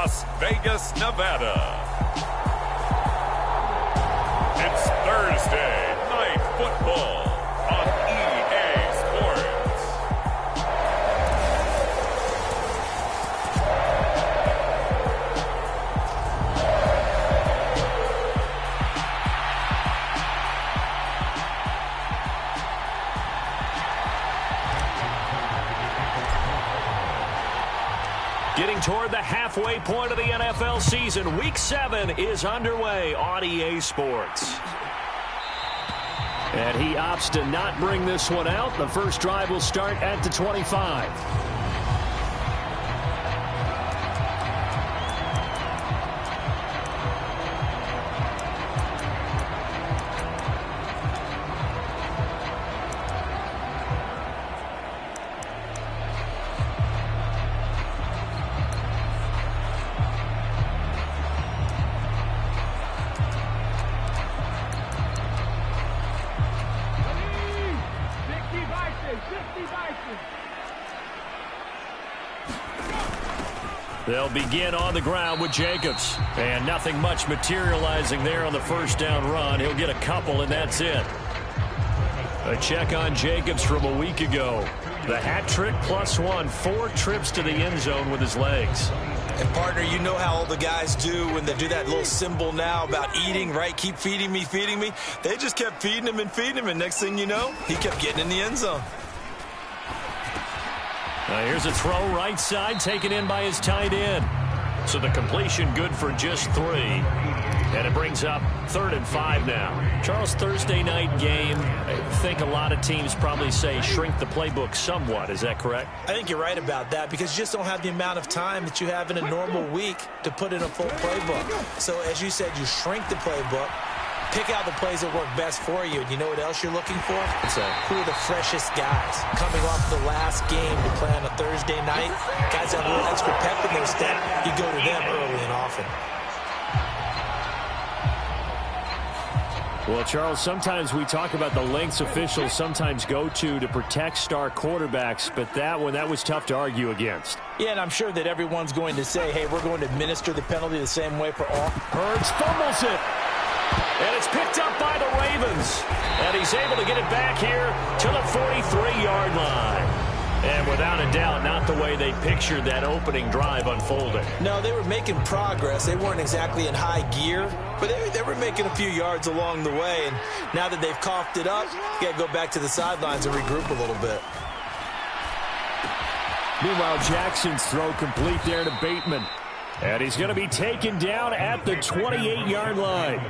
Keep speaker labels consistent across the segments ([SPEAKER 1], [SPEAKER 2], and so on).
[SPEAKER 1] Las Vegas, Nevada. It's Thursday Night Football on EA Sports.
[SPEAKER 2] Getting toward the halfway point of the NFL season, Week 7 is underway on EA Sports. And he opts to not bring this one out. The first drive will start at the 25. They'll begin on the ground with Jacobs. And nothing much materializing there on the first down run. He'll get a couple, and that's it. A check on Jacobs from a week ago. The hat trick +1, 4 trips to the end zone with his legs.
[SPEAKER 3] And, partner, you know how all the guys do when they do that little symbol now about eating, right? Keep feeding me, feeding me. They just kept feeding him, and next thing you know, he kept getting in the end zone.
[SPEAKER 2] Now here's a throw right side, taken in by his tight end. So the completion good for just 3. And it brings up 3rd and 5 now. Charles, Thursday night game, I think a lot of teams probably say shrink the playbook somewhat. Is that correct?
[SPEAKER 3] I think you're right about that because you just don't have the amount of time that you have in a normal week to put in a full playbook. So as you said, you shrink the playbook. Pick out the plays that work best for you. And you know what else you're looking for? Who are the freshest guys coming off the last game to play on a Thursday night? Guys that have a little extra pep in their step. You go to them early and often.
[SPEAKER 2] Well, Charles, sometimes we talk about the lengths officials sometimes go to protect star quarterbacks, but that was tough to argue against.
[SPEAKER 3] Yeah, and I'm sure that everyone's going to say, hey, we're going to administer the penalty the same way for all.
[SPEAKER 2] Hurts fumbles it. And it's picked up by the Ravens. And he's able to get it back here to the 43-yard line. And without a doubt, not the way they pictured that opening drive unfolding.
[SPEAKER 3] No, they were making progress. They weren't exactly in high gear, but they were making a few yards along the way. And now that they've coughed it up, you got to go back to the sidelines and regroup a little bit.
[SPEAKER 2] Meanwhile, Jackson's throw complete there to Bateman. And he's going to be taken down at the 28-yard line.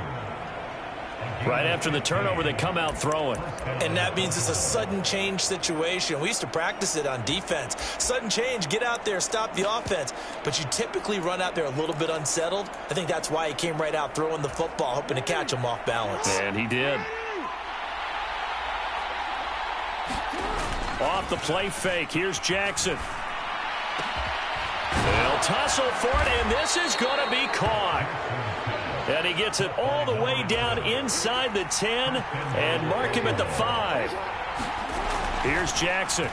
[SPEAKER 2] Right after the turnover, they come out throwing.
[SPEAKER 3] And that means it's a sudden change situation. We used to practice it on defense. Sudden change, get out there, stop the offense. But you typically run out there a little bit unsettled. I think that's why he came right out throwing the football, hoping to catch him off balance.
[SPEAKER 2] And he did. Off the play fake, here's Jackson. They'll tussle for it, and this is going to be caught. And he gets it all the way down inside the 10 and mark him at the 5. Here's Jackson.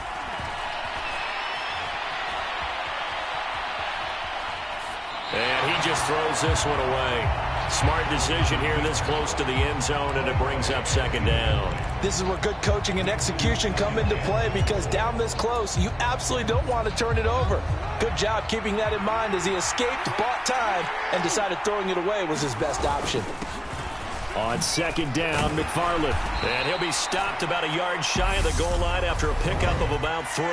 [SPEAKER 2] And he just throws this one away. Smart decision here this close to the end zone, and it brings up 2nd down.
[SPEAKER 3] This is where good coaching and execution come into play because down this close, you absolutely don't want to turn it over. Good job keeping that in mind as he escaped, bought time, and decided throwing it away was his best option.
[SPEAKER 2] On 2nd down, McFarland. And he'll be stopped about a yard shy of the goal line after a pickup of about 3.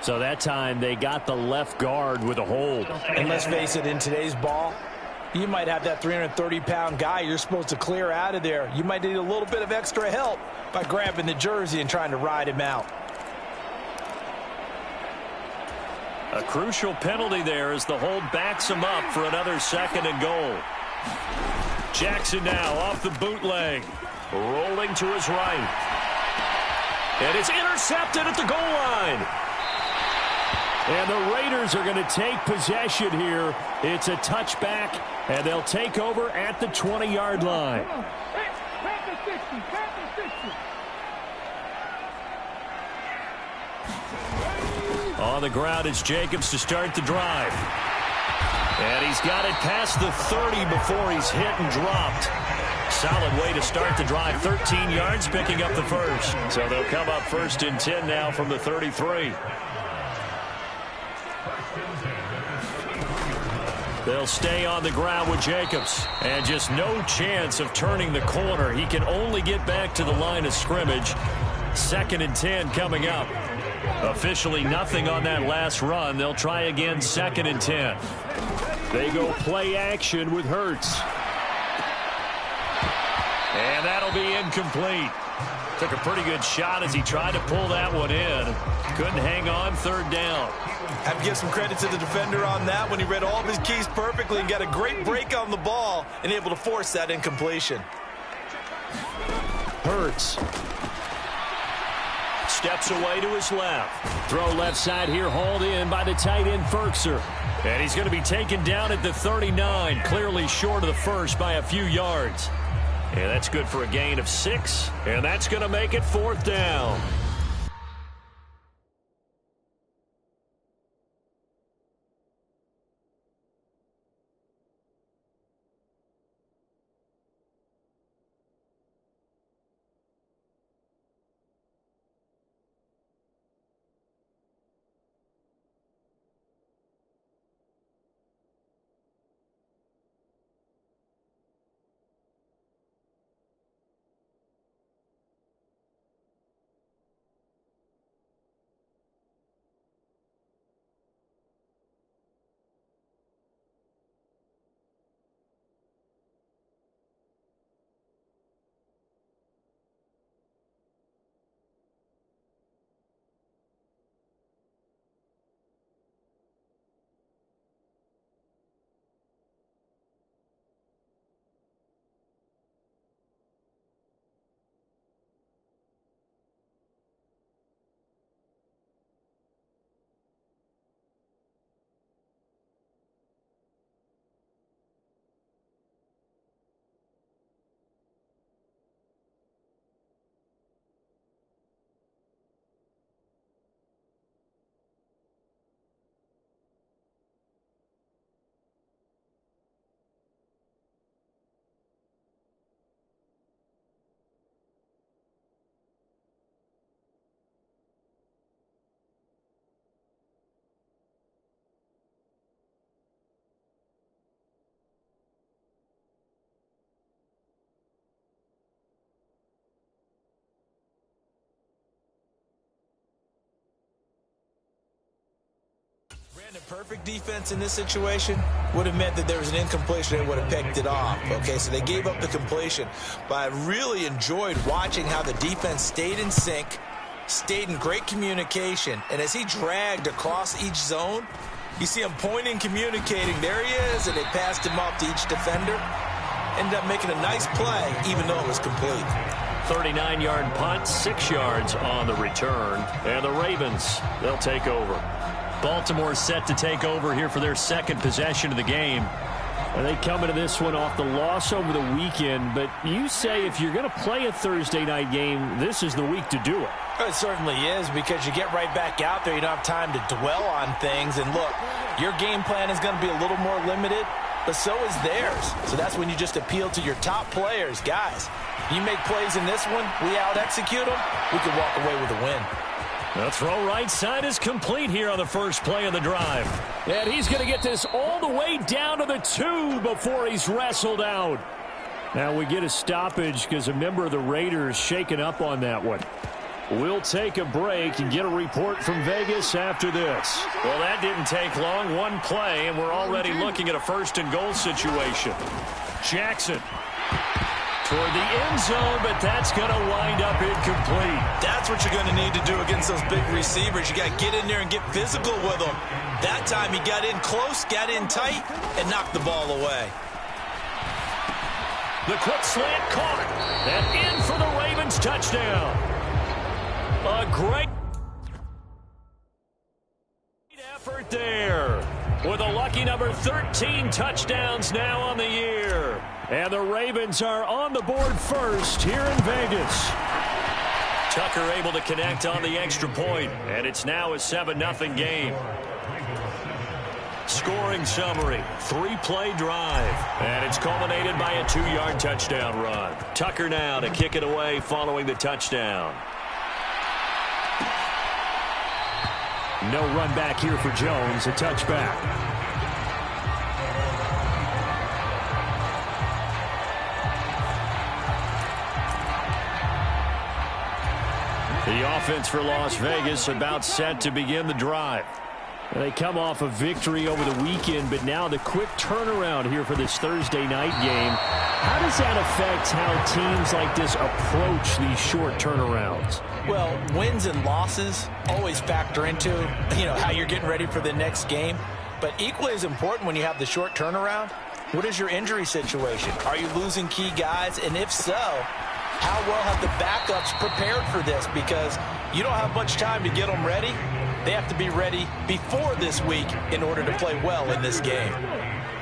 [SPEAKER 2] So that time they got the left guard with a hold.
[SPEAKER 3] And let's face it, in today's ball, you might have that 330-pound guy you're supposed to clear out of there. You might need a little bit of extra help by grabbing the jersey and trying to ride him out.
[SPEAKER 2] A crucial penalty there as the hold backs him up for another 2nd and goal. Jackson now off the bootleg. Rolling to his right. And it's intercepted at the goal line. And the Raiders are going to take possession here. It's a touchback, and they'll take over at the 20-yard line. On the ground, it's Jacobs to start the drive. And he's got it past the 30 before he's hit and dropped. Solid way to start the drive. 13 yards, picking up the first. So they'll come up 1st and 10 now from the 33. They'll stay on the ground with Jacobs. And just no chance of turning the corner. He can only get back to the line of scrimmage. 2nd and 10 coming up. Officially nothing on that last run. They'll try again 2nd and 10. They go play action with Hurts. And that'll be incomplete. Took a pretty good shot as he tried to pull that one in. Couldn't hang on 3rd down.
[SPEAKER 3] Have to give some credit to the defender on that when he read all of his keys perfectly and got a great break on the ball and able to force that incompletion.
[SPEAKER 2] Hurts. Steps away to his left. Throw left side here, hauled in by the tight end Firkser. And he's going to be taken down at the 39, clearly short of the first by a few yards. And that's good for a gain of 6, and that's going to make it 4th down.
[SPEAKER 3] Brandon, perfect defense in this situation would have meant that there was an incompletion and would have picked it off. Okay, so they gave up the completion. But I really enjoyed watching how the defense stayed in sync, stayed in great communication, and as he dragged across each zone, you see him pointing, communicating. There he is, and they passed him off to each defender. Ended up making a nice play, even though it was complete.
[SPEAKER 2] 39-yard punt, 6 yards on the return. And the Ravens, they'll take over. Baltimore set to take over here for their 2nd possession of the game. And they come into this one off the loss over the weekend. But you say if you're going to play a Thursday night game, this is the week to do it.
[SPEAKER 3] It certainly is, because you get right back out there. You don't have time to dwell on things. And look, your game plan is going to be a little more limited, but so is theirs. So that's when you just appeal to your top players. Guys, you make plays in this one, we out-execute them, we can walk away with a win.
[SPEAKER 2] The throw right side is complete here on the first play of the drive. And he's going to get this all the way down to the 2 before he's wrestled out. Now we get a stoppage because a member of the Raiders shaken up on that one. We'll take a break and get a report from Vegas after this. Well, that didn't take long. One play, and we're already looking at a 1st and goal situation. Jackson toward the end zone, but that's going to wind up incomplete.
[SPEAKER 3] That's what you're going to need to do against those big receivers. You got to get in there and get physical with them. That time he got in close, got in tight, and knocked the ball away.
[SPEAKER 2] The quick slant caught, and in for the Ravens touchdown. A great effort there with a lucky number 13 touchdowns now on the year. And the Ravens are on the board first here in Vegas. Tucker able to connect on the extra point, and it's now a 7-0 game. Scoring summary, 3-play drive, and it's culminated by a 2-yard touchdown run. Tucker now to kick it away following the touchdown.
[SPEAKER 4] No run back here for Jones, a touchback.
[SPEAKER 2] The offense for Las Vegas about set to begin the drive.
[SPEAKER 4] They come off a victory over the weekend, but now the quick turnaround here for this Thursday night game. How does that affect how teams like this approach these short turnarounds?
[SPEAKER 3] Well, wins and losses always factor into, how you're getting ready for the next game. But equally as important when you have the short turnaround, what is your injury situation? Are you losing key guys? And if so, how well have the backups prepared for this? Because you don't have much time to get them ready. They have to be ready before this week in order to play well in this game.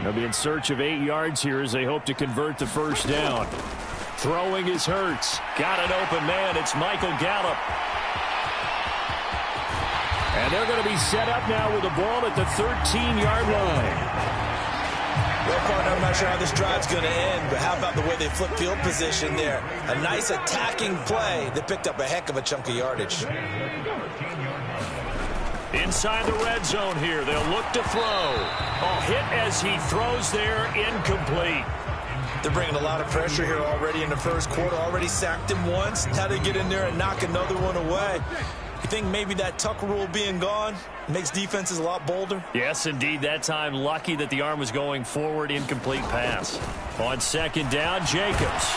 [SPEAKER 4] They'll be in search of 8 yards here as they hope to convert the first down. Throwing is Hurts.
[SPEAKER 2] Got an open man. It's Michael Gallup.
[SPEAKER 4] And they're going to be set up now with the ball at the 13-yard line.
[SPEAKER 3] Well, partner, I'm not sure how this drive's going to end, but how about the way they flip field position there? A nice attacking play that picked up a heck of a chunk of yardage.
[SPEAKER 2] Inside the red zone here. They'll look to throw. A hit as he throws there, incomplete.
[SPEAKER 3] They're bringing a lot of pressure here already in the first quarter. Already sacked him once. Now they get in there and knock another one away. You think maybe that Tucker rule being gone makes defenses a lot bolder?
[SPEAKER 2] Yes, indeed. That time, lucky that the arm was going forward. Incomplete pass. On second down, Jacobs.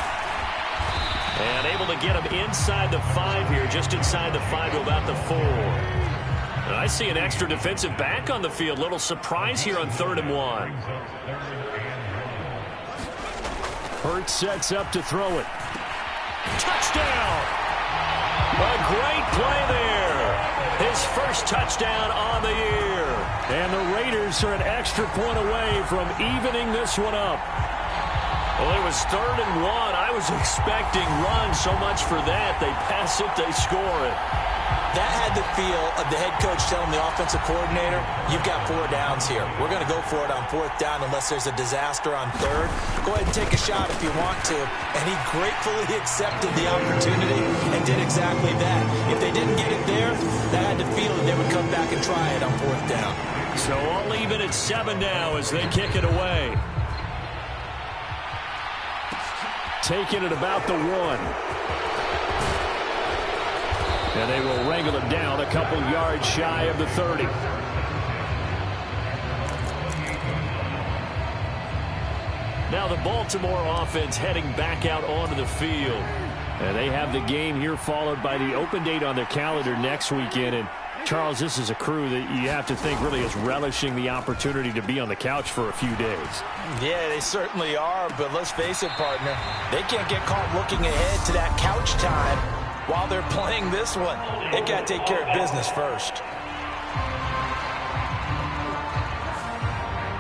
[SPEAKER 2] And able to get him inside the 5 here. Just inside the 5 to about the 4. And I see an extra defensive back on the field. Little surprise here on 3rd and 1.
[SPEAKER 4] Hurts sets up to throw it.
[SPEAKER 2] Touchdown! A great play there. His first touchdown on the year.
[SPEAKER 4] And the Raiders are an extra point away from evening this one up.
[SPEAKER 2] Well, it was 3rd and 1. I was expecting run, so much for that. They pass it, they score it.
[SPEAKER 3] That had the feel of the head coach telling the offensive coordinator, you've got 4 downs here. We're going to go for it on 4th down unless there's a disaster on 3rd. Go ahead and take a shot if you want to. And he gratefully accepted the opportunity and did exactly that. If they didn't get it there, that had the feel that they would come back and try it on 4th down.
[SPEAKER 2] So I'll leave it at 7 now as they kick it away.
[SPEAKER 4] Taking it about the 1. And they will wrangle it down a couple yards shy of the 30.
[SPEAKER 2] Now the Baltimore offense heading back out onto the field.
[SPEAKER 4] And they have the game here followed by the open date on their calendar next weekend. And Charles, this is a crew that you have to think really is relishing the opportunity to be on the couch for a few days.
[SPEAKER 3] Yeah, they certainly are. But let's face it, partner, they can't get caught looking ahead to that couch time while they're playing this one. They got to take care of business first.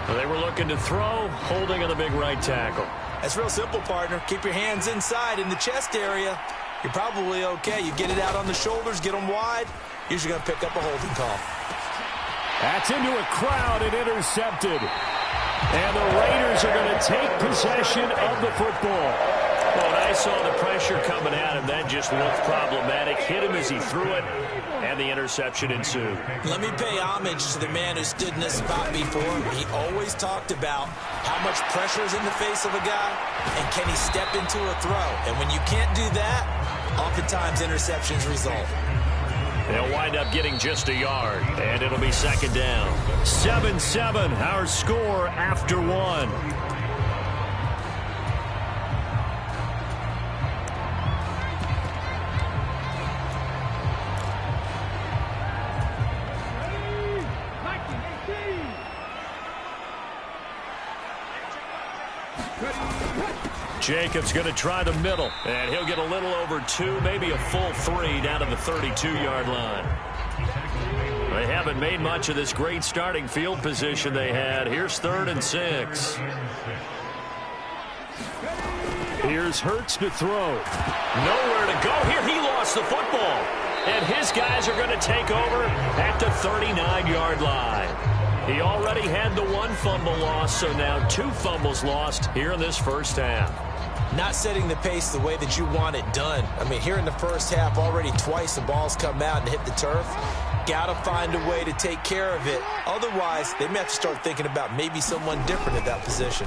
[SPEAKER 2] Well, they were looking to throw, holding on the big right tackle.
[SPEAKER 3] That's real simple, partner. Keep your hands inside in the chest area. You're probably okay. You get it out on the shoulders, get them wide. Usually going to pick up a holding call.
[SPEAKER 4] That's into a crowd and intercepted. And the Raiders are going to take possession of the football.
[SPEAKER 2] Well, when I saw the pressure coming at him, that just looked problematic. Hit him as he threw it, and the interception ensued.
[SPEAKER 3] Let me pay homage to the man who stood in this spot before. He always talked about how much pressure is in the face of a guy, and can he step into a throw. And when you can't do that, oftentimes interceptions result.
[SPEAKER 2] They'll wind up getting just a yard, and it'll be 2nd down.
[SPEAKER 4] 7-7, our score after 1.
[SPEAKER 2] Jacobs going to try the middle, and he'll get a little over 2, maybe a full 3 down to the 32-yard line. They haven't made much of this great starting field position they had. Here's 3rd and 6.
[SPEAKER 4] Here's Hurts to throw.
[SPEAKER 2] Nowhere to go here. He lost lost the football. And his guys are going to take over at the 39-yard line. He already had the one fumble loss, so now 2 fumbles lost here in this first half.
[SPEAKER 3] Not setting the pace the way that you want it done. I mean, here in the first half, already twice the ball's come out and hit the turf. Got to find a way to take care of it. Otherwise, they may have to start thinking about maybe someone different at that position.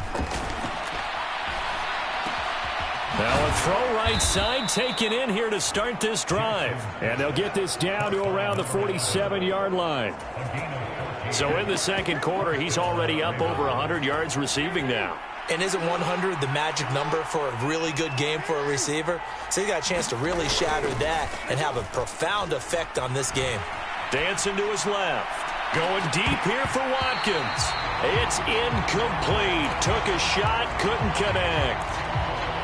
[SPEAKER 2] Now a throw right side taken in here to start this drive.
[SPEAKER 4] And they'll get this down to around the 47-yard line.
[SPEAKER 2] So in the second quarter, he's already up over 100 yards receiving now.
[SPEAKER 3] And isn't 100 the magic number for a really good game for a receiver? So he got a chance to really shatter that and have a profound effect on this game.
[SPEAKER 2] Dancing to his left. Going deep here for Watkins. It's incomplete. Took a shot, couldn't connect.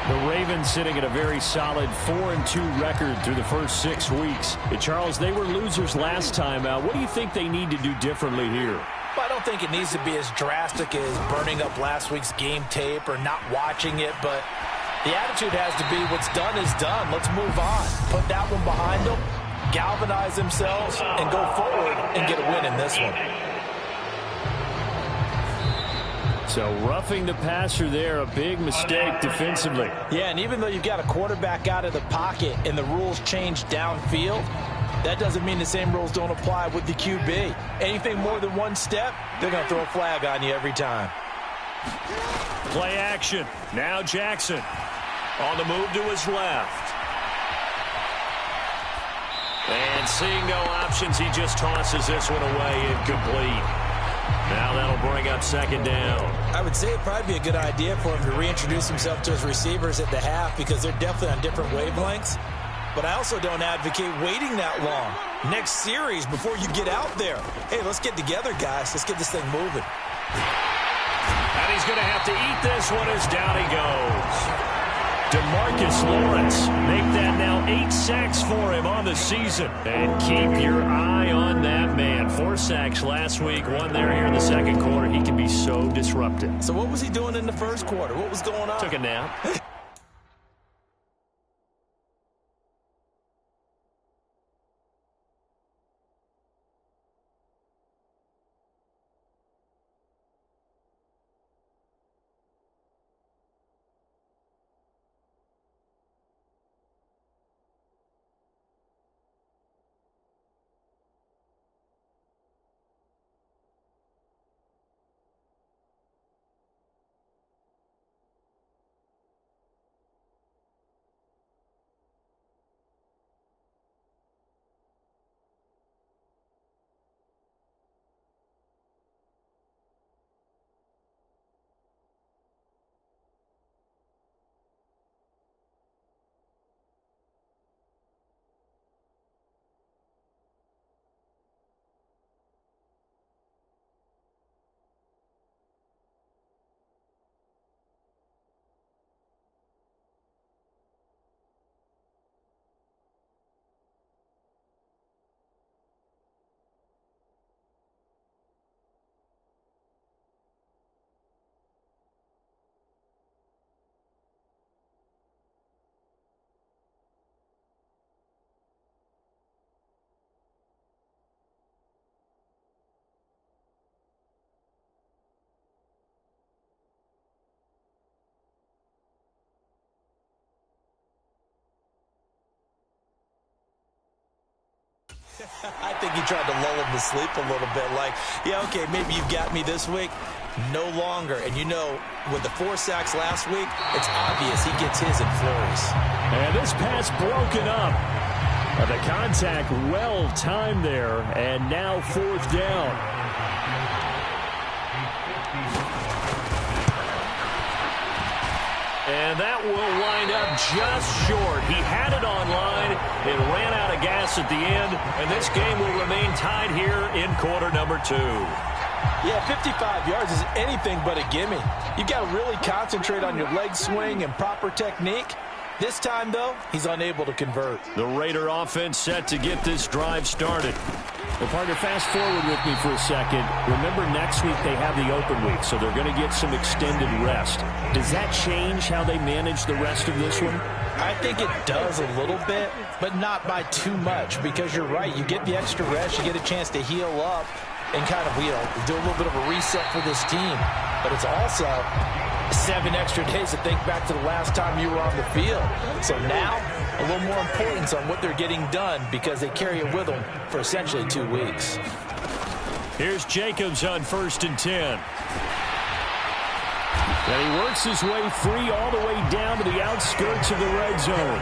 [SPEAKER 4] The Ravens sitting at a very solid 4-2 record through the first 6 weeks. Charles, they were losers last time out. What do you think they need to do differently here?
[SPEAKER 3] Well, I don't think it needs to be as drastic as burning up last week's game tape or not watching it, but the attitude has to be what's done is done. Let's move on. Put that one behind them, galvanize themselves, and go forward and get a win in this one.
[SPEAKER 4] So roughing the passer there, a big mistake defensively.
[SPEAKER 3] Yeah, and even though you've got a quarterback out of the pocket and the rules change downfield, that doesn't mean the same rules don't apply with the QB. Anything more than one step, they're going to throw a flag on you every time.
[SPEAKER 2] Play action. Now Jackson on the move to his left. And seeing no options, he just tosses this one away, incomplete. Now that'll bring up second down.
[SPEAKER 3] I would say it'd probably be a good idea for him to reintroduce himself to his receivers at the half because they're definitely on different wavelengths. But I also don't advocate waiting that long. Next series before you get out there. Hey, let's get together, guys. Let's get this thing moving.
[SPEAKER 2] And he's going to have to eat this one as down he goes. DeMarcus Lawrence, make that now 8 sacks for him on the season. And keep your eye on that man. 4 sacks last week, 1 there here in the second quarter. He can be so disruptive.
[SPEAKER 3] So what was he doing in the first quarter? What was going on?
[SPEAKER 2] Took a nap.
[SPEAKER 3] I think he tried to lull him to sleep a little bit. Like, yeah, okay, maybe you've got me this week. No longer. And you know, with the 4 sacks last week, it's obvious he gets his in flurries.
[SPEAKER 4] And this pass broken up. The contact well timed there. And now 4th down.
[SPEAKER 2] And that will wind up just short. He had it on line. It ran out of gas at the end. And this game will remain tied here in quarter number 2.
[SPEAKER 3] Yeah, 55 yards is anything but a gimme. You've got to really concentrate on your leg swing and proper technique. This time, though, he's unable to convert.
[SPEAKER 2] The Raider offense set to get this drive started.
[SPEAKER 4] Well, partner, fast forward with me for a second. Remember, next week they have the open week, so they're going to get some extended rest. Does that change how they manage the rest of this one?
[SPEAKER 3] I think it does a little bit, but not by too much, because you're right. You get the extra rest. You get a chance to heal up and kind of, do a little bit of a reset for this team. But it's also 7 extra days to think back to the last time you were on the field. So now, a little more importance on what they're getting done, because they carry it with them for essentially 2 weeks.
[SPEAKER 2] Here's Jacobs on 1st and 10. And he works his way free all the way down to the outskirts of the red zone.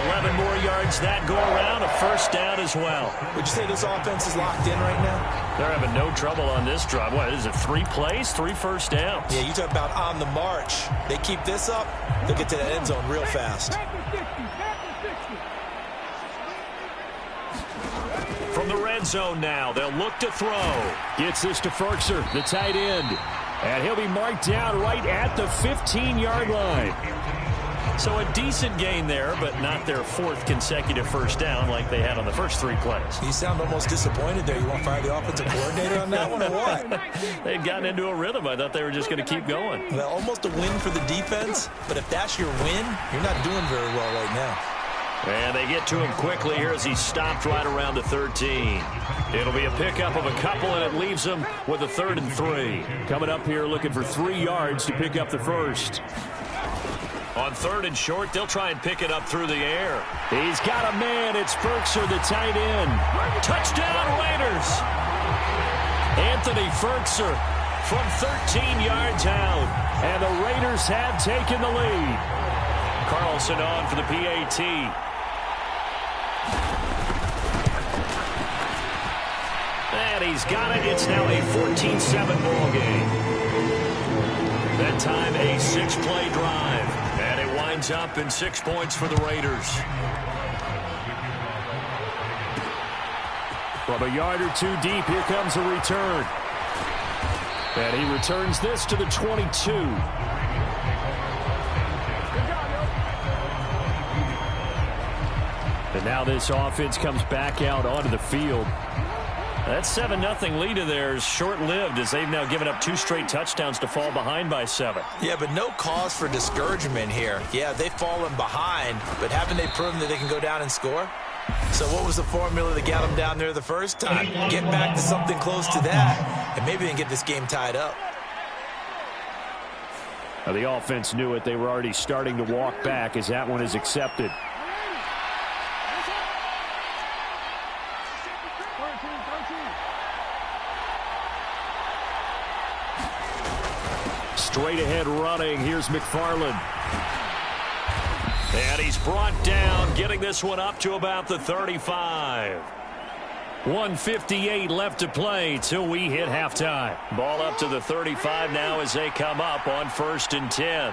[SPEAKER 2] 11 more yards that go around, a first down as well.
[SPEAKER 3] Would you say this offense is locked in right now?
[SPEAKER 2] They're having no trouble on this drive. What is it, 3 plays, 3 first downs?
[SPEAKER 3] Yeah, you talk about on the march. They keep this up, they'll get to that end zone real fast.
[SPEAKER 2] From the red zone now, they'll look to throw.
[SPEAKER 4] Gets this to Firkser, the tight end. And he'll be marked down right at the 15-yard line.
[SPEAKER 2] So a decent gain there, but not their 4th consecutive first down like they had on the first 3 plays.
[SPEAKER 3] You sound almost disappointed there. You want to fire the offensive coordinator on that one or what?
[SPEAKER 2] They'd gotten into a rhythm. I thought they were just going to keep going.
[SPEAKER 3] Well, almost a win for the defense, but if that's your win, you're not doing very well right now.
[SPEAKER 2] And they get to him quickly here as he's stopped right around the 13. It'll be a pickup of a couple, and it leaves them with a 3rd and 3.
[SPEAKER 4] Coming up here looking for 3 yards to pick up the first.
[SPEAKER 2] On 3rd and short, they'll try and pick it up through the air.
[SPEAKER 4] He's got a man. It's Firkser, the tight end.
[SPEAKER 2] Touchdown, Raiders!
[SPEAKER 4] Anthony Firkser from 13 yards out. And the Raiders have taken the lead.
[SPEAKER 2] Carlson on for the PAT. And he's got it. It's now a 14-7 ball game. That time a 6-play drive. And it winds up in 6 points for the Raiders.
[SPEAKER 4] From a yard or 2 deep, here comes a return. And he returns this to the 22. And now this offense comes back out onto the field.
[SPEAKER 2] That 7-0 lead of theirs short-lived, as they've now given up 2 straight touchdowns to fall behind by 7.
[SPEAKER 3] Yeah, but no cause for discouragement here. Yeah, they've fallen behind, but haven't they proven that they can go down and score? So what was the formula that got them down there the first time? Get back to something close to that, and maybe they can get this game tied up.
[SPEAKER 4] Now the offense knew it. They were already starting to walk back as that one is accepted. Straight ahead running. Here's McFarland.
[SPEAKER 2] And he's brought down, getting this one up to about the 35.
[SPEAKER 4] 1:58 left to play till we hit halftime.
[SPEAKER 2] Ball up to the 35 now as they come up on 1st and 10.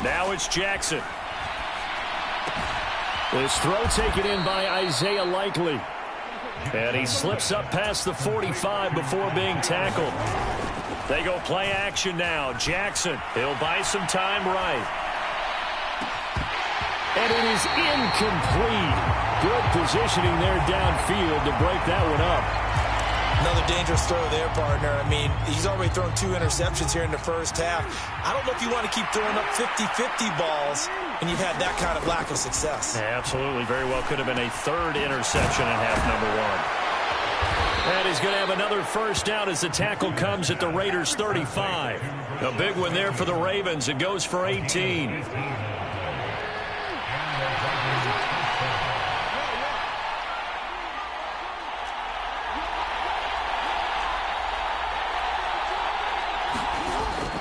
[SPEAKER 2] Now it's Jackson.
[SPEAKER 4] This throw taken in by Isaiah Likely.
[SPEAKER 2] And he slips up past the 45 before being tackled. They go play action now. Jackson, he'll buy some time right.
[SPEAKER 4] And it is incomplete. Good positioning there downfield to break that one up.
[SPEAKER 3] Another dangerous throw there, partner. I mean, he's already thrown 2 interceptions here in the first half. I don't know if you want to keep throwing up 50-50 balls when you've had that kind of lack of success.
[SPEAKER 2] Yeah, absolutely. Very well could have been a 3rd interception in half number 1.
[SPEAKER 4] And he's going to have another first down as the tackle comes at the Raiders' 35.
[SPEAKER 2] A big one there for the Ravens. It goes for 18.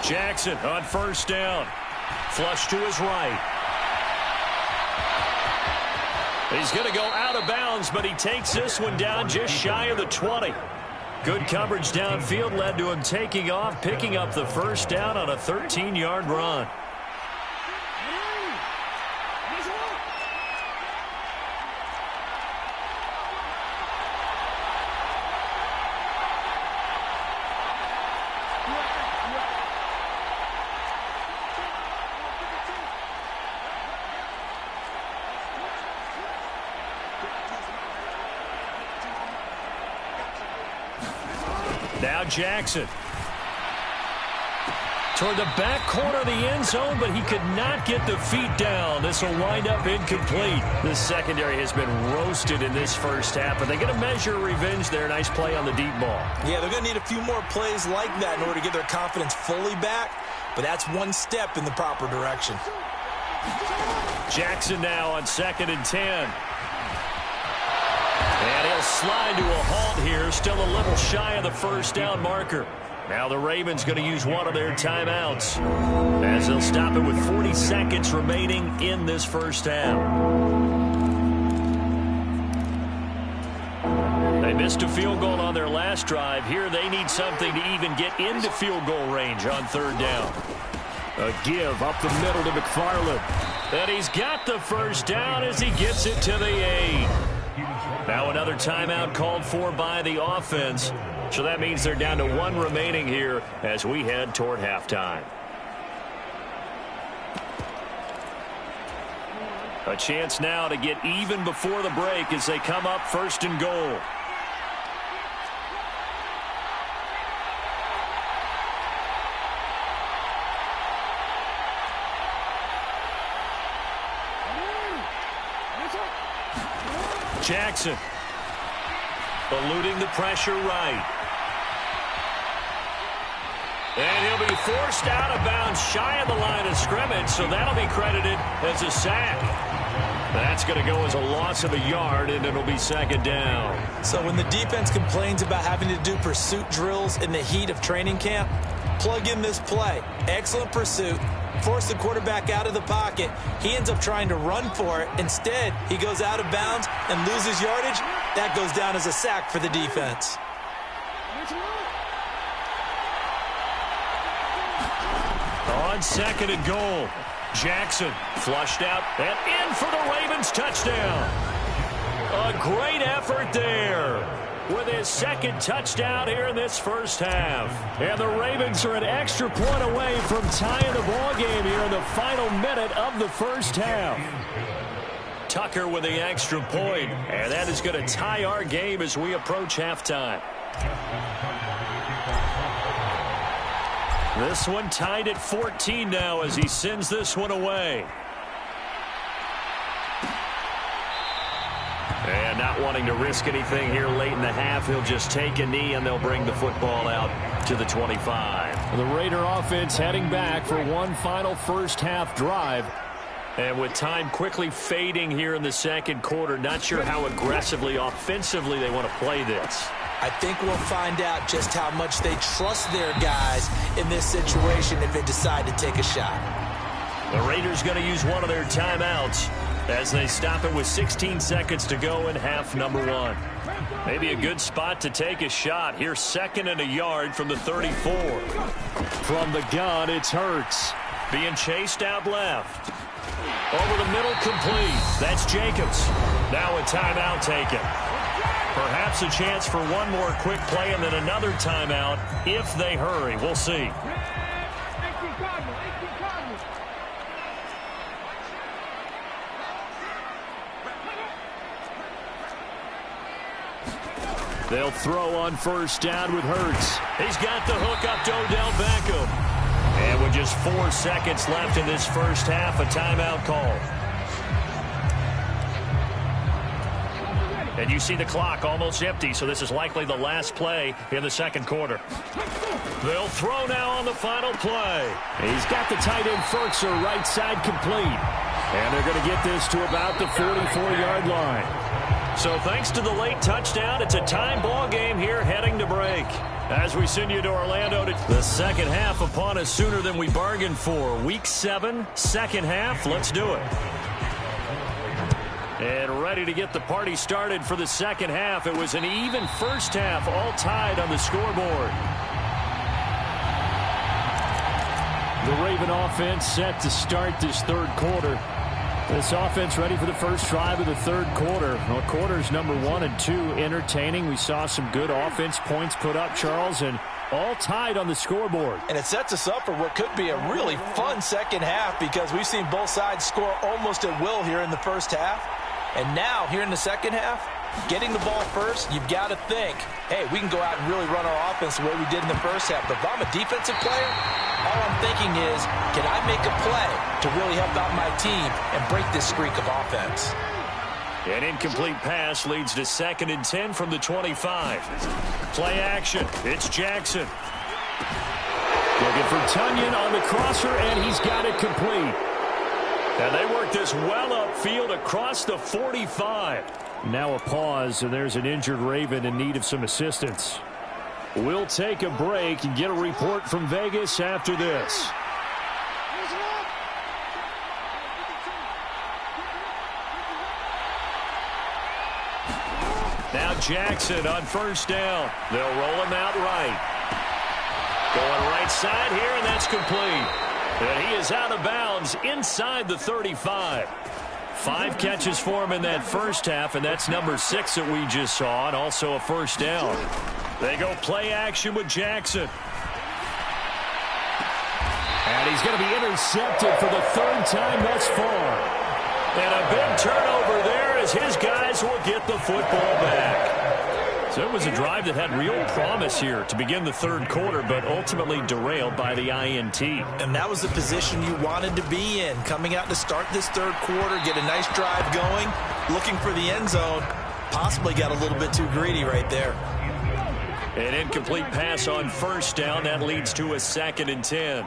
[SPEAKER 2] Jackson on first down. Flush to his right. He's going to go out of bounds, but he takes this one down just shy of the 20. Good coverage downfield led to him taking off, picking up the first down on a 13-yard run. Now Jackson. Toward the back corner of the end zone, but he could not get the feet down. This will wind up incomplete. This secondary has been roasted in this first half, but they're going to measure revenge there. Nice play on the deep ball.
[SPEAKER 3] Yeah, they're going to need a few more plays like that in order to get their confidence fully back, but that's one step in the proper direction.
[SPEAKER 2] Jackson now on 2nd and 10. And he'll slide to a halt here, still a little shy of the first down marker. Now the Ravens going to use one of their timeouts as they'll stop it with 40 seconds remaining in this first half. They missed a field goal on their last drive. Here they need something to even get into field goal range on 3rd down.
[SPEAKER 4] A give up the middle to McFarland.
[SPEAKER 2] And he's got the first down as he gets it to the 8. Now another timeout called for by the offense. So that means they're down to 1 remaining here as we head toward halftime. A chance now to get even before the break as they come up 1st and goal. Jackson eluding the pressure right. And he'll be forced out of bounds shy of the line of scrimmage, so that'll be credited as a sack. That's going to go as a loss of a yard, and it'll be 2nd down.
[SPEAKER 3] So when the defense complains about having to do pursuit drills in the heat of training camp, plug in this play. Excellent pursuit. Force the quarterback out of the pocket. He ends up trying to run for it. Instead, he goes out of bounds and loses yardage. That goes down as a sack for the defense.
[SPEAKER 2] On 2nd and goal, Jackson flushed out and in for the Ravens touchdown. A great effort there with his 2nd touchdown here in this first half.
[SPEAKER 4] And the Ravens are an extra point away from tying the ball game here in the final minute of the first half.
[SPEAKER 2] Tucker with the extra point, and that is going to tie our game as we approach halftime. This one tied at 14 now as he sends this one away. And not wanting to risk anything here late in the half, he'll just take a knee and they'll bring the football out to the 25.
[SPEAKER 4] The Raider offense heading back for one final first half drive.
[SPEAKER 2] And with time quickly fading here in the 2nd quarter, not sure how aggressively, offensively they want to play this.
[SPEAKER 3] I think we'll find out just how much they trust their guys in this situation if they decide to take a shot.
[SPEAKER 2] The Raiders going to use one of their timeouts as they stop it with 16 seconds to go in half number 1. Maybe a good spot to take a shot. Here, 2nd and a yard from the 34.
[SPEAKER 4] From the gun, it's Hurts.
[SPEAKER 2] Being chased out left. Over the middle, complete. That's Jacobs. Now a timeout taken. Perhaps a chance for one more quick play and then another timeout if they hurry. We'll see.
[SPEAKER 4] They'll throw on 1st down with Hurts.
[SPEAKER 2] He's got the hook up to Odell Beckham. And with just 4 seconds left in this first half, a timeout call. And you see the clock almost empty, so this is likely the last play in the 2nd quarter. They'll throw now on the final play.
[SPEAKER 4] He's got the tight end Ferkser right side complete. And they're going to get this to about the 44-yard line.
[SPEAKER 2] So thanks to the late touchdown, it's a time ball game here heading to break. As we send you to Orlando, the 2nd half upon us sooner than we bargained for. Week 7, 2nd half. Let's do it. And ready to get the party started for the 2nd half. It was an even first half, all tied on the scoreboard.
[SPEAKER 4] The Raven offense set to start this 3rd quarter. This offense ready for the first drive of the 3rd quarter. Well, quarters number 1 and 2 entertaining. We saw some good offense points put up, Charles, and all tied on the scoreboard.
[SPEAKER 3] And it sets us up for what could be a really fun 2nd half because we've seen both sides score almost at will here in the first half. And now, here in the 2nd half, Getting the ball first, you've got to think, hey, we can go out and really run our offense the way we did in the first half. But if I'm a defensive player, all I'm thinking is, can I make a play to really help out my team and break this streak of offense?
[SPEAKER 2] An incomplete pass leads to 2nd and 10 from the 25. Play action. It's Jackson.
[SPEAKER 4] Looking for Tonyan on the crosser, and he's got it complete.
[SPEAKER 2] And they work this well upfield across the 45.
[SPEAKER 4] Now a pause, and there's an injured Raven in need of some assistance. We'll take a break and get a report from Vegas after this.
[SPEAKER 2] Now Jackson on 1st down. They'll roll him out right. Going right side here, and that's complete. And he is out of bounds inside the 35. 5 catches for him in that first half, and that's number 6 that we just saw, and also a 1st down. They go play action with Jackson.
[SPEAKER 4] And he's going to be intercepted for the 3rd time thus far.
[SPEAKER 2] And a big turnover there as his guys will get the football back. So it was a drive that had real promise here to begin the 3rd quarter, but ultimately derailed by the INT.
[SPEAKER 3] And that was the position you wanted to be in, coming out to start this 3rd quarter, get a nice drive going, looking for the end zone. Possibly got a little bit too greedy right there.
[SPEAKER 2] An incomplete pass on 1st down. That leads to a 2nd and 10.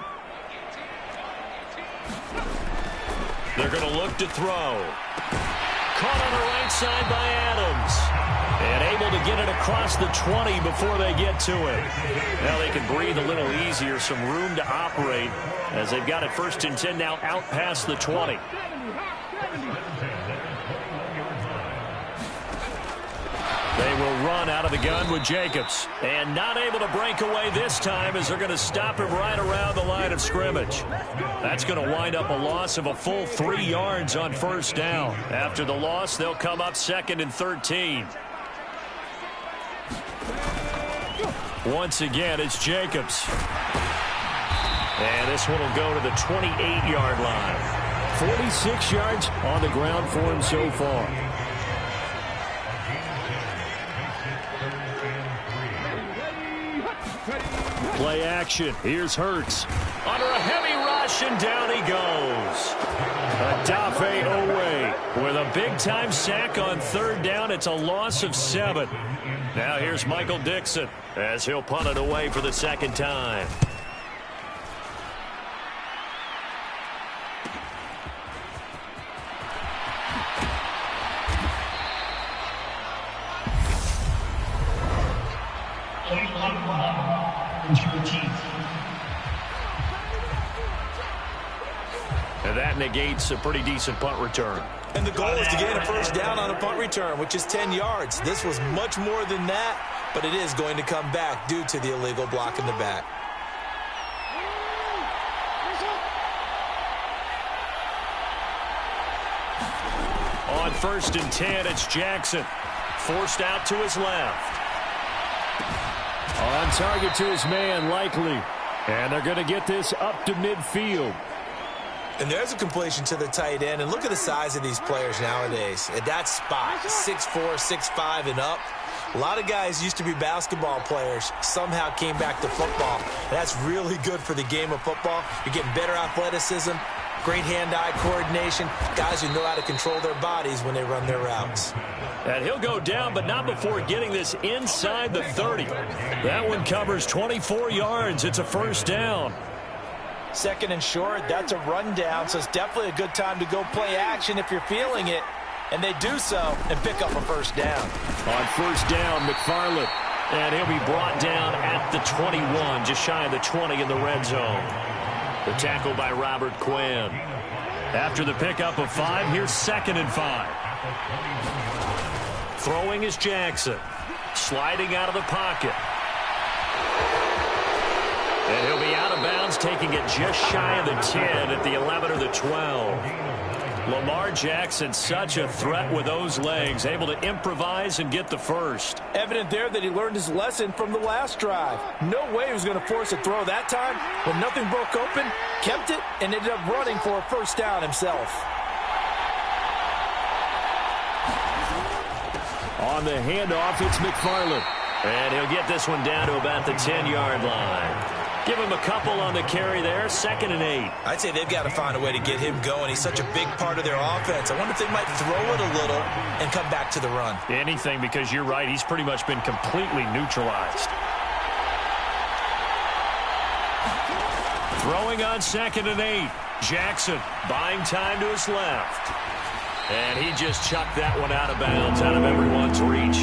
[SPEAKER 2] They're going to look to throw. Caught on the right side by Adams. And able to get it across the 20 before they get to it. Now they can breathe a little easier, some room to operate as they've got it 1st and 10 now out past the 20. They will run out of the gun with Jacobs. And not able to break away this time as they're going to stop him right around the line of scrimmage. That's going to wind up a loss of a full 3 yards on 1st down. After the loss, they'll come up 2nd and 13. Once again, it's Jacobs. And this one will go to the 28-yard line.
[SPEAKER 4] 46 yards on the ground for him so far.
[SPEAKER 2] Play action. Here's Hurts. Under a heavy rush, and down he goes. Odafe Oweh with a big-time sack on 3rd down. It's a loss of 7. Now here's Michael Dixon as he'll punt it away for the 2nd time. And that negates a pretty decent punt return.
[SPEAKER 3] And the goal is to gain a 1st down on a punt return, which is 10 yards. This was much more than that, but it is going to come back due to the illegal block in the back.
[SPEAKER 2] On 1st and 10, it's Jackson. Forced out to his left.
[SPEAKER 4] On target to his man, Likely. And they're going to get this up to midfield.
[SPEAKER 3] And there's a completion to the tight end. And look at the size of these players nowadays. At that spot, 6'4", 6'5", and up. A lot of guys used to be basketball players, somehow came back to football. And that's really good for the game of football. You're getting better athleticism, great hand-eye coordination, guys who know how to control their bodies when they run their routes.
[SPEAKER 2] And he'll go down, but not before getting this inside the 30. That one covers 24 yards. It's a 1st down.
[SPEAKER 3] 2nd and short, that's a rundown, so it's definitely a good time to go play action if you're feeling it. And they do so and pick up a 1st down.
[SPEAKER 2] On 1st down, McFarland. And he'll be brought down at the 21, just shy of the 20 in the red zone. The tackle by Robert Quinn. After the pickup of 5, here's 2nd and 5. Throwing is Jackson. Sliding out of the pocket. And he'll be out of bounds, taking it just shy of the 10 at the 11 or the 12. Lamar Jackson, such a threat with those legs, able to improvise and get the 1st.
[SPEAKER 3] Evident there that he learned his lesson from the last drive. No way he was going to force a throw that time. When nothing broke open, kept it, and ended up running for a 1st down himself.
[SPEAKER 4] On on the handoff. It's McFarland.
[SPEAKER 2] And he'll get this one down to about the 10-yard line. Give him a couple on the carry there, 2nd and 8.
[SPEAKER 3] I'd say they've got to find a way to get him going. He's such a big part of their offense. I wonder if they might throw it a little and come back to the run.
[SPEAKER 2] Anything, because you're right. He's pretty much been completely neutralized. Throwing on 2nd and 8. Jackson buying time to his left. And he just chucked that one out of bounds, out of everyone's reach.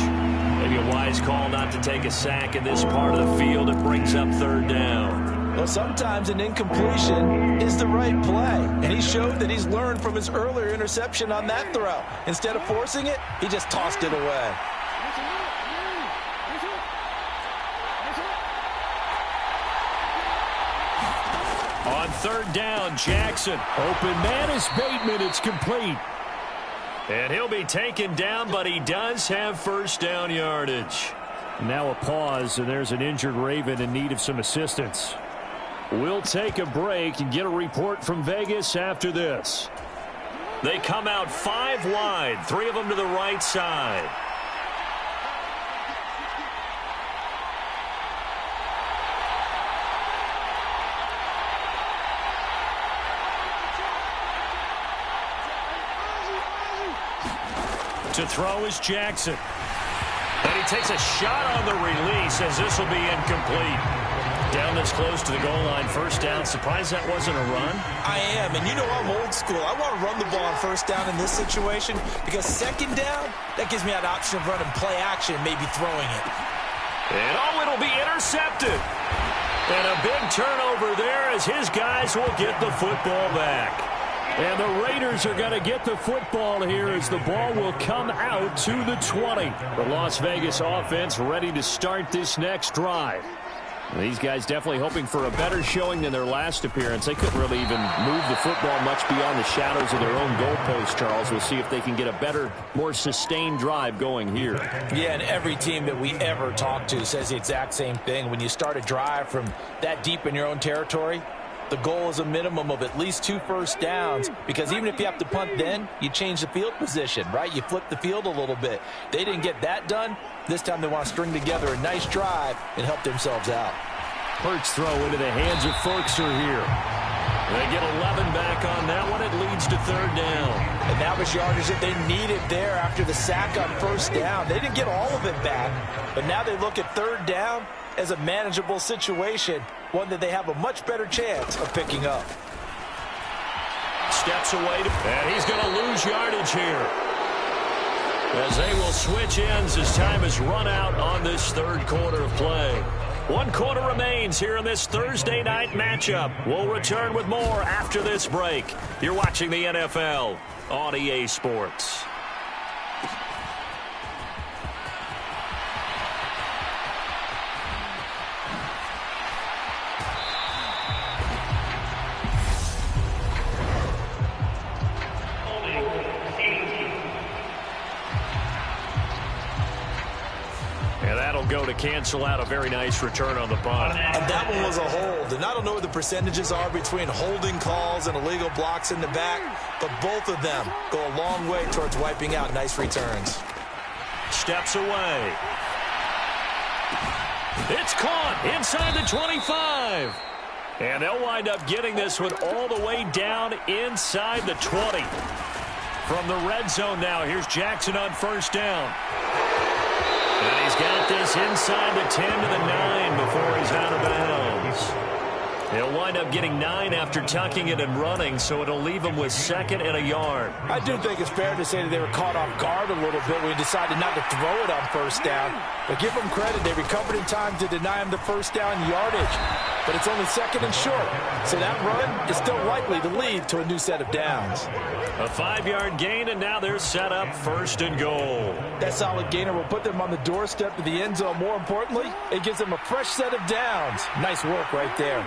[SPEAKER 2] Maybe a wise call not to take a sack in this part of the field. It brings up 3rd down.
[SPEAKER 3] Well, sometimes an incompletion is the right play. And he showed that he's learned from his earlier interception on that throw. Instead of forcing it, he just tossed it away.
[SPEAKER 2] On 3rd down, Jackson.
[SPEAKER 4] Open man is Bateman. It's complete.
[SPEAKER 2] And he'll be taken down, but he does have 1st down yardage.
[SPEAKER 4] Now a pause, and there's an injured Raven in need of some assistance. We'll take a break and get a report from Vegas after this.
[SPEAKER 2] They come out 5 wide, 3 of them to the right side. To throw is Jackson. And he takes a shot on the release as this will be incomplete. Down this close to the goal line, 1st down. Surprised that wasn't a run?
[SPEAKER 3] I am, and you know I'm old school. I want to run the ball on 1st down in this situation because 2nd down, that gives me an option of running play action, maybe throwing it.
[SPEAKER 2] And it'll be intercepted. And a big turnover there as his guys will get the football back.
[SPEAKER 4] And the Raiders are going to get the football here as the ball will come out to the 20. The Las Vegas offense ready to start this next drive. These guys definitely hoping for a better showing than their last appearance. They couldn't really even move the football much beyond the shadows of their own goalpost, Charles. We'll see if they can get a better, more sustained drive going here.
[SPEAKER 3] Yeah, and every team that we ever talk to says the exact same thing. When you start a drive from that deep in your own territory, the goal is a minimum of at least 2 first downs, because even if you have to punt then, you change the field position, right? You flip the field a little bit. They didn't get that done. This time they want to string together a nice drive and help themselves out.
[SPEAKER 4] Hurts throw into the hands of Firkser here.
[SPEAKER 2] They get 11 back on that one. It leads to 3rd down.
[SPEAKER 3] And that was yardage that they needed there after the sack on 1st down. They didn't get all of it back, but now they look at 3rd down as a manageable situation, one that they have a much better chance of picking up.
[SPEAKER 2] Steps away, and he's going to lose yardage here, as they will switch ends as time is run out on this 3rd quarter of play. 1 quarter remains here in this Thursday night matchup. We'll return with more after this break. You're watching the NFL on EA Sports. Go to cancel out a very nice return on the punt.
[SPEAKER 3] And that one was a hold. And I don't know what the percentages are between holding calls and illegal blocks in the back, but both of them go a long way towards wiping out nice returns.
[SPEAKER 2] Steps away. It's caught inside the 25. And they'll wind up getting this one all the way down inside the 20. From the red zone now, here's Jackson on 1st down. And he's got this inside the 10 to the 9 before he's out of bounds. He'll wind up getting 9 after tucking it and running, so it'll leave him with 2nd and a yard.
[SPEAKER 3] I do think it's fair to say that they were caught off guard a little bit when he decided not to throw it on 1st down. But give them credit, they recovered in time to deny him the 1st down yardage. But it's only 2nd and short, so that run is still likely to lead to a new set of downs.
[SPEAKER 2] A 5-yard gain, and now they're set up 1st and goal.
[SPEAKER 3] That solid gainer will put them on the doorstep of the end zone. More importantly, it gives them a fresh set of downs. Nice work right there.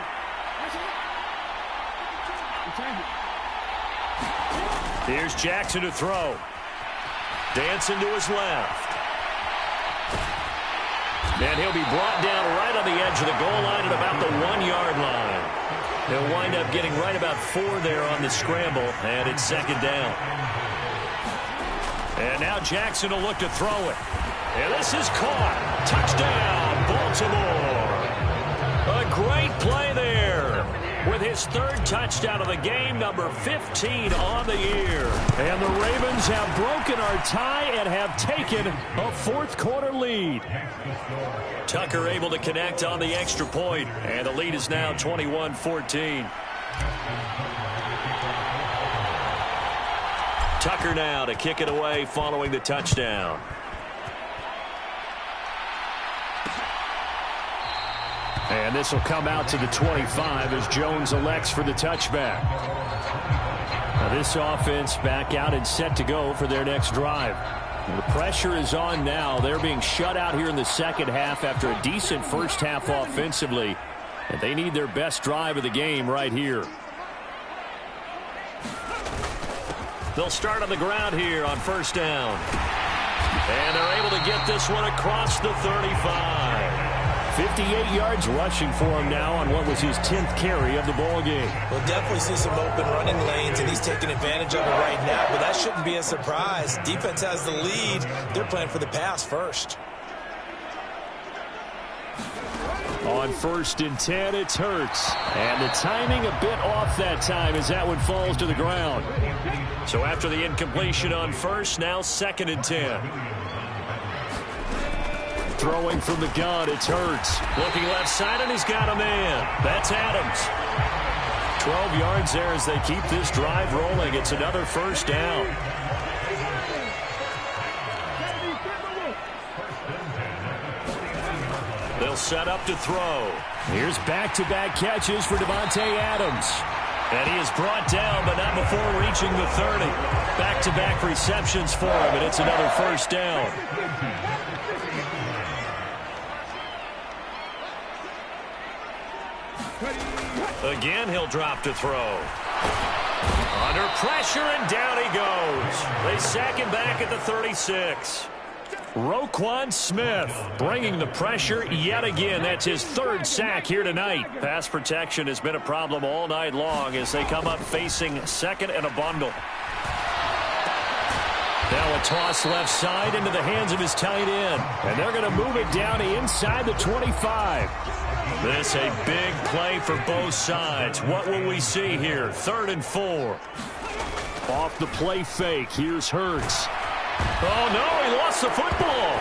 [SPEAKER 2] Here's Jackson to throw. Dancing to his left. And he'll be brought down right on the edge of the goal line at about the 1-yard line. He'll wind up getting right about 4 there on the scramble, and it's 2nd down. And now Jackson will look to throw it. And this is caught. Touchdown, Baltimore. A great play there with his third touchdown of the game, number 15 on the year.
[SPEAKER 4] And the Ravens have broken our tie and have taken a fourth-quarter lead.
[SPEAKER 2] Tucker able to connect on the extra point, and the lead is now 21-14. Tucker now to kick it away following the touchdown.
[SPEAKER 4] And this will come out to the 25 as Jones elects for the touchback. Now this offense back out and set to go for their next drive. The pressure is on now. They're being shut out here in the second half after a decent first half offensively. And they need their best drive of the game right here.
[SPEAKER 2] They'll start on the ground here on first down. And they're able to get this one across the 35.
[SPEAKER 4] 58 yards rushing for him now on what was his 10th carry of the ball game.
[SPEAKER 3] We'll definitely see some open running lanes, and he's taking advantage of it right now, but that shouldn't be a surprise. Defense has the lead. They're playing for the pass first.
[SPEAKER 4] On 1st and 10, it's Hurts. And the timing a bit off that time as that one falls to the ground.
[SPEAKER 2] So after the incompletion on first, now 2nd and 10.
[SPEAKER 4] Throwing from the gun, it's Hurts.
[SPEAKER 2] Looking left side, and he's got a man. That's Adams. 12 yards there as they keep this drive rolling. It's another first down. They'll set up to throw.
[SPEAKER 4] Here's back-to-back catches for Davante Adams.
[SPEAKER 2] And he is brought down, but not before reaching the 30. Back-to-back receptions for him, and it's another first down. Again, he'll drop to throw. Under pressure, and down he goes. They sack him back at the 36.
[SPEAKER 4] Roquan Smith bringing the pressure yet again. That's his 3rd sack here tonight.
[SPEAKER 2] Pass protection has been a problem all night long as they come up facing 2nd and a bundle.
[SPEAKER 4] Now a toss left side into the hands of his tight end. And they're going to move it down to inside the 25.
[SPEAKER 2] This a big play for both sides. What will we see here? 3rd and 4.
[SPEAKER 4] Off the play fake. Here's Hurts.
[SPEAKER 2] Oh, no, he lost the football.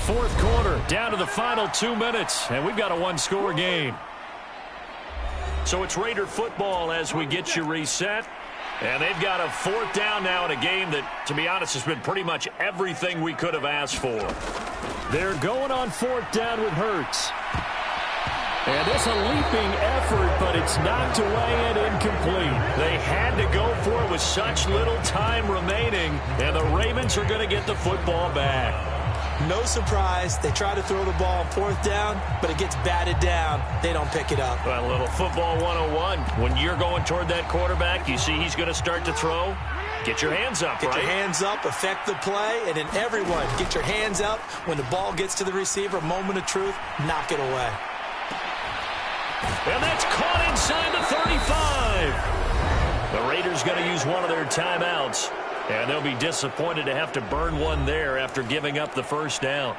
[SPEAKER 4] Fourth quarter, down to the final 2 minutes, and we've got a one-score game.
[SPEAKER 2] So it's Raider football as we get you reset. And they've got a 4th down now in a game that, to be honest, has been pretty much everything we could have asked for.
[SPEAKER 4] They're going on 4th down with Hurts. And it's a leaping effort, but it's knocked away and incomplete.
[SPEAKER 2] They had to go for it with such little time remaining, and the Ravens are going to get the football back.
[SPEAKER 3] No surprise. They try to throw the ball on 4th down, but it gets batted down. They don't pick it up.
[SPEAKER 2] Well, a little football 101. When you're going toward that quarterback, you see he's going to start to throw. Get your hands up,
[SPEAKER 3] Get your hands up, affect the play, and then everyone get your hands up. When the ball gets to the receiver, moment of truth, knock it away.
[SPEAKER 2] And that's caught inside the 35. The Raiders going to use one of their timeouts. And they'll be disappointed to have to burn one there after giving up the first down.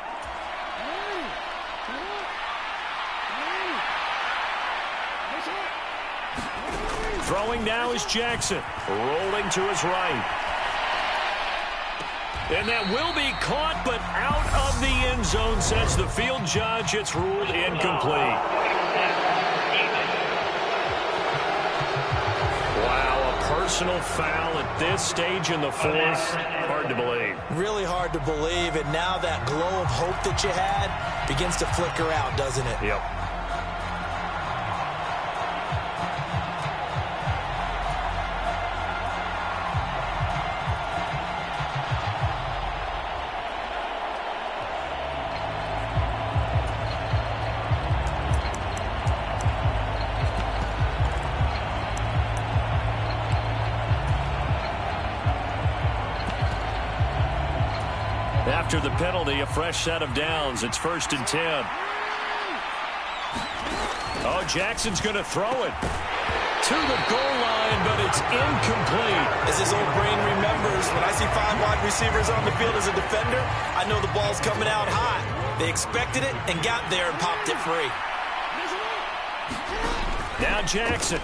[SPEAKER 2] Throwing now is Jackson. Rolling to his right. And that will be caught, but out of the end zone, says the field judge. It's ruled incomplete. Personal foul at this stage in the 4th. Hard to believe.
[SPEAKER 3] Really hard to believe, and now that glow of hope that you had begins to flicker out, doesn't it?
[SPEAKER 2] Yep. After the penalty, a fresh set of downs. It's 1st and 10. Oh, Jackson's going to throw it. to the goal line, but it's incomplete.
[SPEAKER 3] As his old brain remembers, when I see 5 wide receivers on the field as a defender, I know the ball's coming out high. They expected it and got there and popped it free.
[SPEAKER 2] Now Jackson.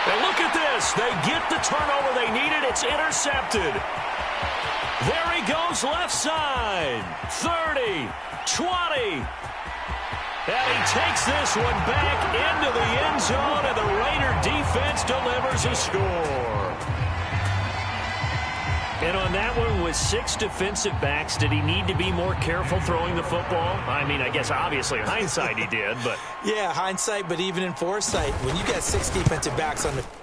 [SPEAKER 2] And look at this. They get the turnover they needed. It's intercepted. There he goes left side. 30, 20. And he takes this one back into the end zone, and the Raider defense delivers a score. And on that one, with 6 defensive backs, did he need to be more careful throwing the football? I mean, I guess obviously in hindsight he did, but...
[SPEAKER 3] Yeah, hindsight, but even in foresight, when you got 6 defensive backs on the field,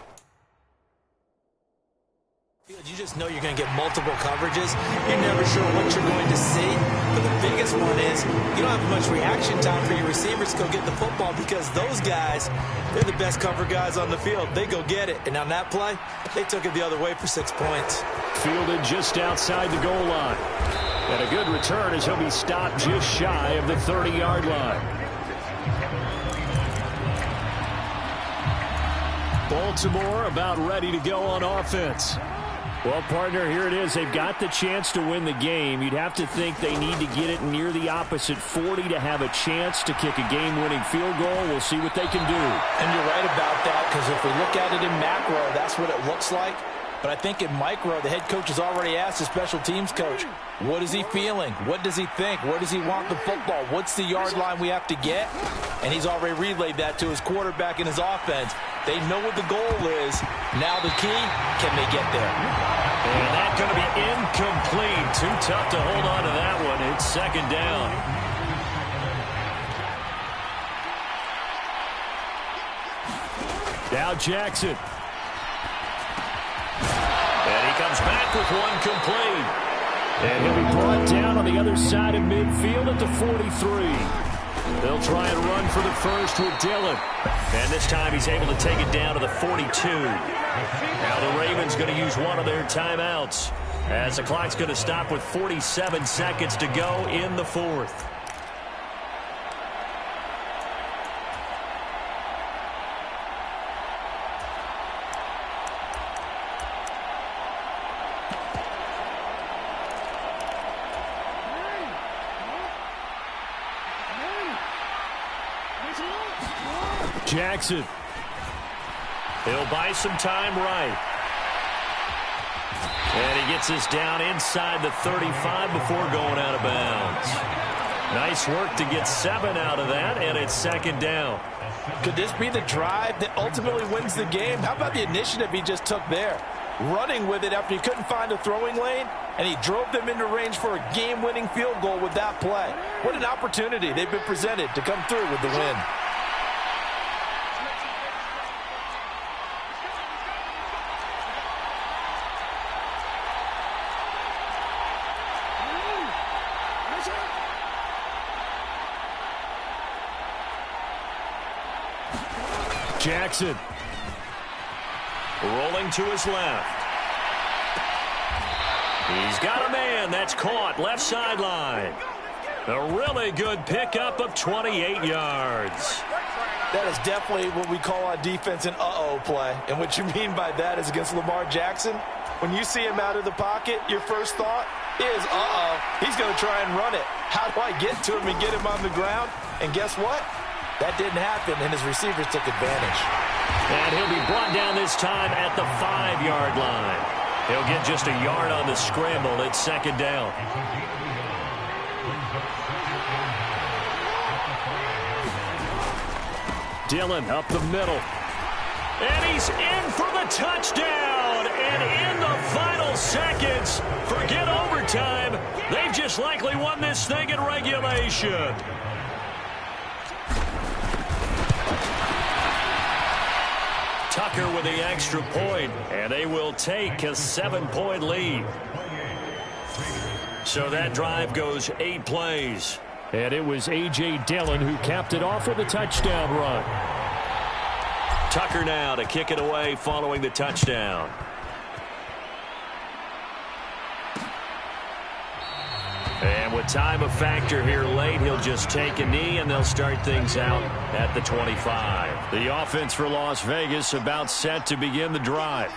[SPEAKER 3] you just know you're going to get multiple coverages. You're never sure what you're going to see. But the biggest one is you don't have much reaction time for your receivers to go get the football because those guys, they're the best cover guys on the field. They go get it. And on that play, they took it the other way for 6 points.
[SPEAKER 4] Fielded just outside the goal line. And a good return as he'll be stopped just shy of the 30-yard line. Baltimore about ready to go on offense. Well, partner, here it is. They've got the chance to win the game. You'd have to think they need to get it near the opposite 40 to have a chance to kick a game-winning field goal. We'll see what they can do.
[SPEAKER 3] And you're right about that, because if we look at it in macro, that's what it looks like. But I think in micro, the head coach has already asked the special teams coach, what is he feeling? What does he think? Where does he want the football? What's the yard line we have to get? And he's already relayed that to his quarterback and his offense. They know what the goal is. Now the key, can they get there?
[SPEAKER 2] And that's going to be incomplete. Too tough to hold on to that one. It's second down.
[SPEAKER 4] Now Jackson.
[SPEAKER 2] And he comes back with one complete.
[SPEAKER 4] And he'll be brought down on the other side of midfield at the 43. They'll try and run for the first with Dillon.
[SPEAKER 2] And this time he's able to take it down to the 42. Now the Ravens going to use one of their timeouts as the clock's going to stop with 47 seconds to go in the fourth.
[SPEAKER 4] Jackson.
[SPEAKER 2] He'll buy some time right. And he gets us down inside the 35 before going out of bounds. Nice work to get 7 out of that, and it's second down.
[SPEAKER 3] Could this be the drive that ultimately wins the game? How about the initiative he just took there? Running with it after he couldn't find a throwing lane, and he drove them into range for a game-winning field goal with that play. What an opportunity they've been presented to come through with the win.
[SPEAKER 4] Jackson.
[SPEAKER 2] Rolling to his left. He's got a man. That's caught. Left sideline. A really good pickup of 28 yards.
[SPEAKER 3] That is definitely what we call on defense an uh-oh play. And what you mean by that is against Lamar Jackson, when you see him out of the pocket, your first thought is, uh-oh, he's going to try and run it. How do I get to him and get him on the ground? And guess what? That didn't happen, and his receivers took advantage.
[SPEAKER 2] And he'll be brought down this time at the 5-yard line. He'll get just a yard on the scramble. It's second down.
[SPEAKER 4] Dillon up the middle.
[SPEAKER 2] And he's in for the touchdown. And in the final seconds, forget overtime. They've just likely won this thing in regulation. Tucker with the extra point, and they will take a 7-point lead. So that drive goes 8 plays.
[SPEAKER 4] And it was A.J. Dillon who capped it off with a touchdown run.
[SPEAKER 2] Tucker now to kick it away following the touchdown. And with time a factor here late. He'll just take a knee, and they'll start things out at the 25. The offense for Las Vegas about set to begin the drive.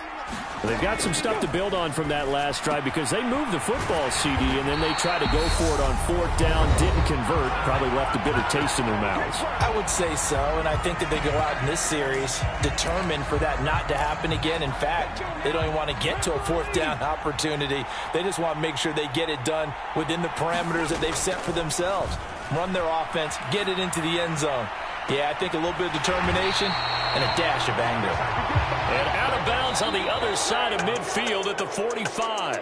[SPEAKER 4] They've got some stuff to build on from that last drive because they moved the football, CD, and then they tried to go for it on 4th down, didn't convert, probably left a bitter taste in their mouths.
[SPEAKER 3] I would say so, and I think that they go out in this series determined for that not to happen again. In fact, they don't even want to get to a 4th down opportunity. They just want to make sure they get it done within the parameters that they've set for themselves. Run their offense, get it into the end zone. Yeah, I think a little bit of determination and a dash of anger.
[SPEAKER 2] And out of bounds on the other side of midfield at the 45.